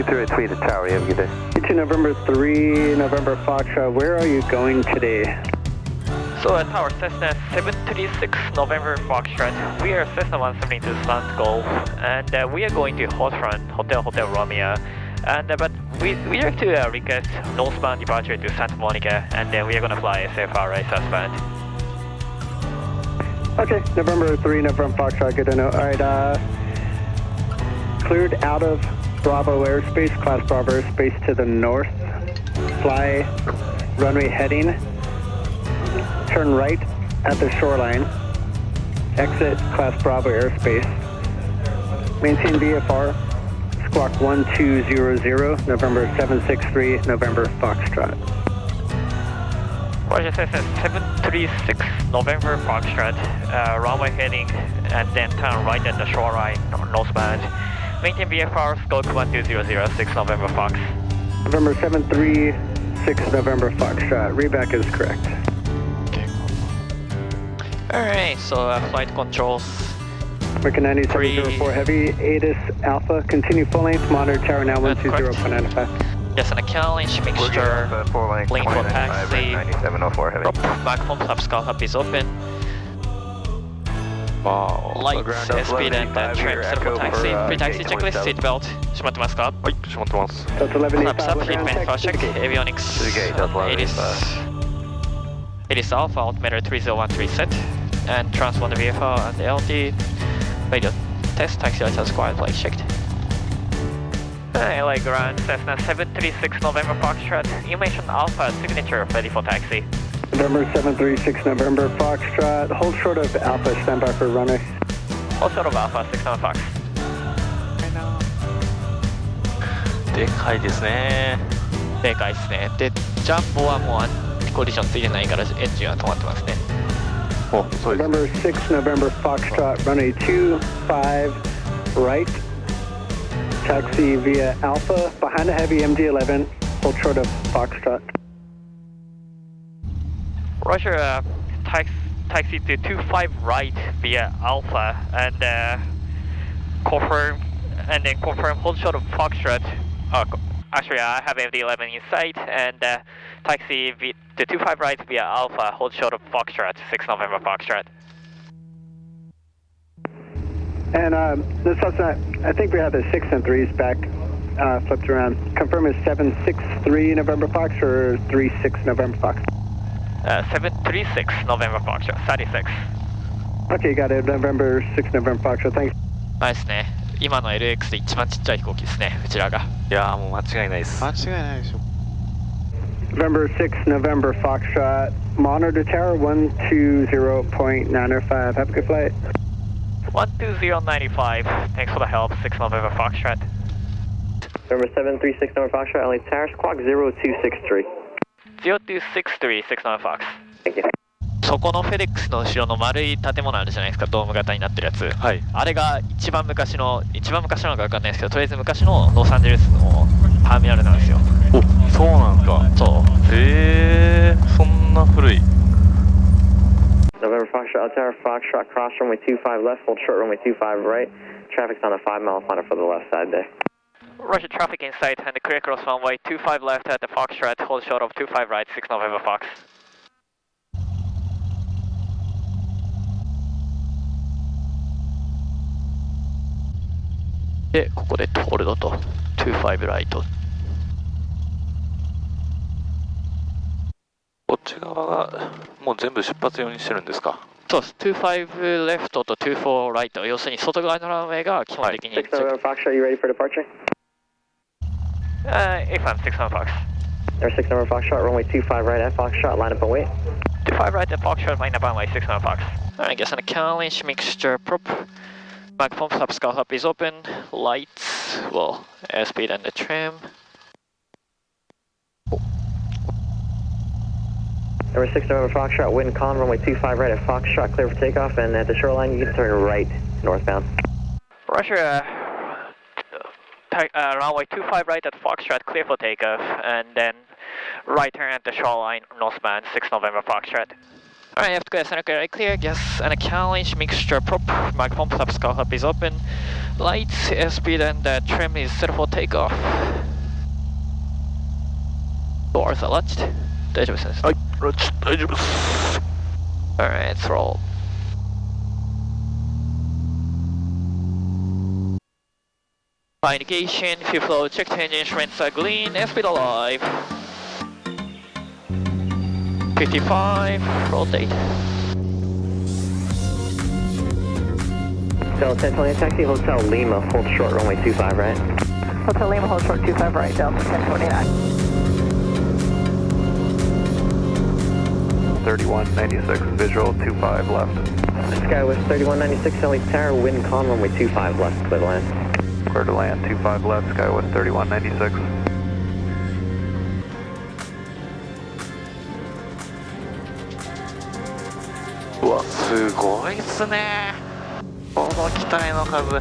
2383 to Tower, you have a good day. 2 November 3, November Foxtrot, where are you going today? So Tower Cessna 736 November Foxtrot, we are Cessna 172 Slant Golf, and we are going to Hotfront Hotel Romeo, and but we like to request northbound departure to Santa Monica, and then we are going to fly SFR right southbound. Okay, November 3, November Foxtrot, good to know. Alright, cleared out of Bravo airspace, class Bravo airspace to the north, fly runway heading, turn right at the shoreline, exit class Bravo airspace, maintain VFR, squawk 1200, November 763, November Foxtrot. Roger, Cessna 736 November Foxtrot, runway heading, and then turn right at the shoreline, northbound. Maintain VFR, squawk 12006 November Fox. November 736 November Foxtrot, reback is correct. Alright, so flight controls. American 9704 Heavy, ATIS Alpha, continue full length, monitor tower now 120.95. Yes, and a challenge mixture, lane for taxi, 9704 Heavy. back from subscale hub is open. Wow. Lights, airspeed and trim set for taxi. Pre-taxi checklist, seatbelt. 閉まってますか？はい、閉まってます。That's 1185, Flaps up, heat ground manifest check, taxi. avionics. ATIS Alpha, altimeter 3013 set. And transponder VFR and LT. Radio test, taxi license required, flight checked. LA ground, Cessna 736 November Foxtrot. You mentioned Alpha signature ready for taxi. November 736 November Foxtrot, hold short of Alpha, stand by for runway. Hold short of Alpha, 67 Fox. でかいですね。でかいですね。で、ジャンボはもうコンディションついてないからエンジンは止まってますね。お、そうです。 November 6 November Foxtrot, runway 25 right, taxi via Alpha, behind a heavy MD-11, hold short of Foxtrot. Roger, taxi to 25 right via Alpha and confirm hold short of Foxtrot. Actually, I have MD-11 in sight and taxi to 25 right via Alpha, hold short of Foxtrot, 6 November Foxtrot. And this Cessna, I think we have the 6 and 3s back flipped around. Confirm is 763 November Fox or 36 November Fox? 736 November Foxtrot, 36. Okay, got it. November 6 November Foxtrot, thanks. ないですね。今の LAX で一番ちっちゃい飛行機ですね、うちらが。いやーもう間違いないです。間違いないでしょ。November 6 November Foxtrot, monitor tower 120.905. Have a good flight. 12095, thanks for the help, 6 November Foxtrot. November 736 November Foxtrot, LA Tower, squawk 0263. 0263, 6 November Fox. Thank you. そこのフェデックスの後ろの丸い建物あるじゃないですか、ドーム型になってるやつ。はい。あれが一番昔のか分かんないですけど、とりあえず昔のロサンゼルスのターミナルなんですよ。お、そうなんですか。そう。そんな古い。November Foxtrot, Tower, Foxtrot, cross runway 25 left, hold short runway 25 right. Traffic's on a 5-mile final for the left side there. Roger, traffic in sight and clear cross runway 25 left at the Foxtrot, hold short of 25 right, 6 November Fox. で、ここでホールドと25ライト。こっち側がもう全部出発用にしてるんですか？そうです。25レフトと24ライト。要するに外側のランウェイが基本的に。6 November Foxtrot, you ready for departure? If I'm 6 November Fox. There's 6 November Foxtrot, runway 25 right at Foxtrot, line up and wait. 25 right at Foxtrot, line up and wait, 6 November Fox. Alright, guess on a challenge mixture prop. Back pump subscale hub is open. Lights, well, airspeed and the trim. Number 6 November Foxtrot, wind calm, runway 25 right at Foxtrot, clear for takeoff, and at the shoreline you can turn right northbound. Roger, runway 25 right at Foxtrot, clear for takeoff, and then right turn at the shoreline northbound, 6 November Foxtrot. Alright, after clear, center clear, gas and a challenge mixture prop, mag pump subscale hub is open. Lights, airspeed and trim is set for takeoff. Doors are latched. 大丈夫ですね。はい、ラッチ大丈夫です。Alright, let's roll. Fire indication, fuel flow checked, engine instruments are green, airspeed alive. 55, rotate. Delta 1020 taxi, Hotel Lima, hold short, runway 25 right. Hotel Lima, hold short 25 right, Delta 1029. 3196, visual 25 left. Skywest 3196, Ellie Tower, wind calm, runway 25 left, clear to land. Clear to land, 25 left, Skywest 3196. うわ、すごいっすね。この機体の数。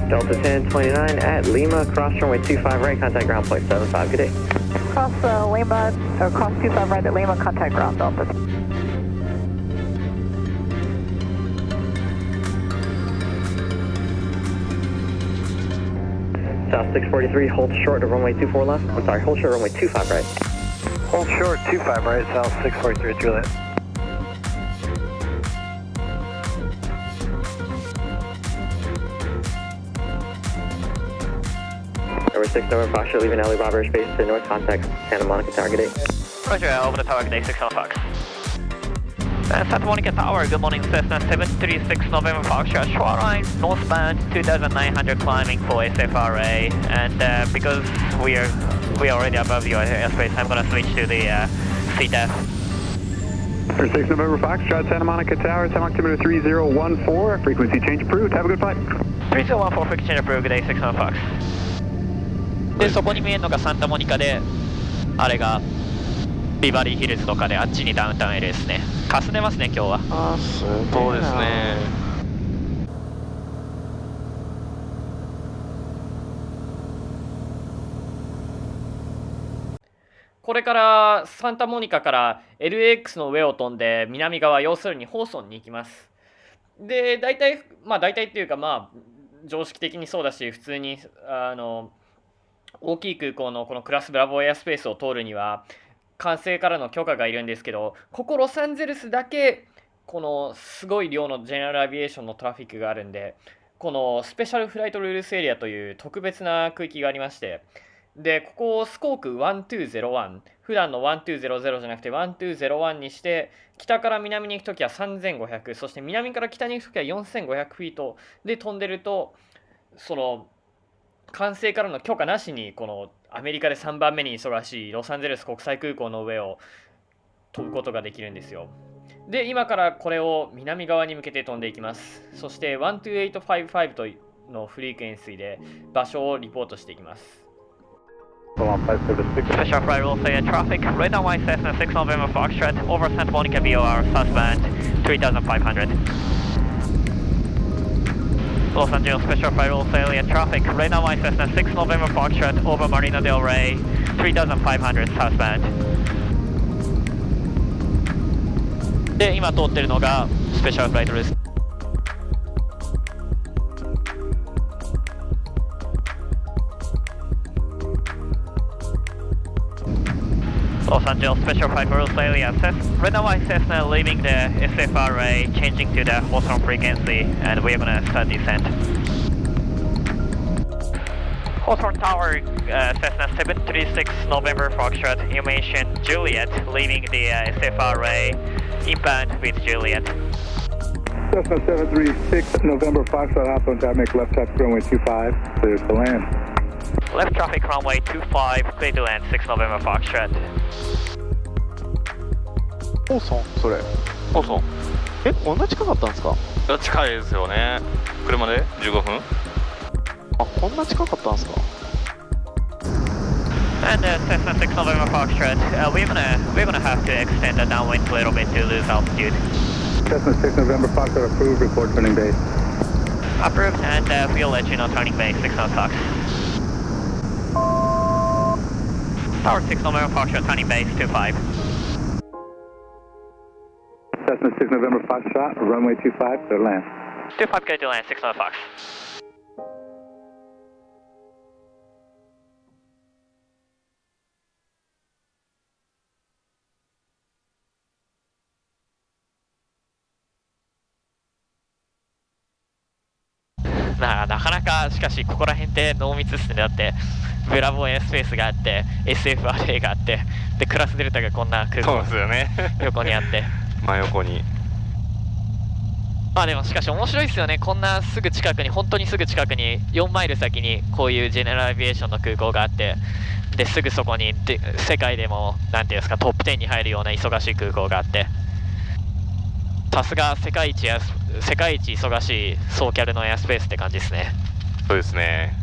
Delta 1029 at Lima, cross runway 25 right, contact ground point 75, good day. Cross Lima, or cross 25 right at Lima, contact ground Delta. South 643, hold short of runway 24 left. I'm sorry, hold short runway 25 right. Hold short, 25 right, South 643, Juliet. Number 6, November Foxtrot, leaving LA Robber Airspace to north, contact Santa Monica Tower, good day. Roger, over the tower, good day, 6 on Fox. Santa Monica Tower, good morning, Cessna 736 November Foxtrot, shoreline, northbound, 2,900 climbing for SFRA, and because we are already above your airspace, I'm gonna switch to the CTAF. 36 November Foxtrot, Santa Monica Tower, time altimeter 3014, frequency change approved, have a good flight. 3014 frequency change approved, good day, 6 on Fox. で、そこに見えるのがサンタモニカで、あれがビバリーヒルズとかで、あっちにダウンタウン LA ですね。かすんでますね、今日は。あ、そうですね。これからサンタモニカから LAX の上を飛んで南側、要するにホーソンに行きます。で、大体っていうか、常識的にそうだし、普通に大きい空港のこのクラスブラボーエアスペースを通るには管制からの許可がいるんですけど、ここロサンゼルスだけこのすごい量のジェネラルアビエーションのトラフィックがあるんで、このスペシャルフライトルールスエリアという特別な区域がありまして、でここをスコーク1201、普段の1200じゃなくて1201にして、北から南に行くときは3500、そして南から北に行くときは4500フィートで飛んでると、その管制からの許可なしにこのアメリカで3番目に忙しいロサンゼルス国際空港の上を飛ぶことができるんですよ。で、今からこれを南側に向けて飛んでいきます。そして12855とのフリークエンシーで場所をリポートしていきます。Special flight will say traffic, right now I Cessna 6 November Foxtrot, over Santa Monica VOR, southbound 3500. Los Angeles Special Flight will say traffic, right now I Cessna 6 November Foxtrot, over Marina del Rey, 3500 southbound. で、今通ってるのがスペシャルフライトです。Los Angeles Special Flight Rules Daily Access. Right now I Cessna leaving the SFRA, changing to the Hawthorne frequency, and we are gonna start descent. Hawthorne Tower, Cessna 736 November Foxtrot, information Juliet, leaving the SFRA, inbound with Juliet. Cessna 736 November Foxtrot, Hawthorne Tower, make left traffic runway 25, clear to land. Left traffic runway 25, clear to land, 6 November Foxtrot. ホーソンそれホーソン。こんな近かったんですか？近いですよね。車で15分。あ、こんな近かったんですか？ And Cessna 6 November Foxtrot, we're gonna have to extend the downwind a little bit to lose altitude. Cessna 6 November Foxtrot approved, report turning base. Approved, and we'll let you know turning base, 6 on Fox. Tower 6 November Foxtrot, turning base 25. Cessna 6 November Foxtrot, runway 25, clear to land. 25 clear to land, 6 November Fox. なかなかしかしここら辺って濃密ですね。だってブラボーエアスペースがあって SFRA があってでクラスデルタがこんな空港そうですよね横にあって真横に。まあでもしかし面白いですよね。こんなすぐ近くに本当にすぐ近くに4マイル先にこういうジェネラルアビエーションの空港があってですぐそこに世界でもなんていうんですかトップ10に入るような忙しい空港があってさすが世界一忙しいソーキャルのエアスペースって感じですね。そうですね。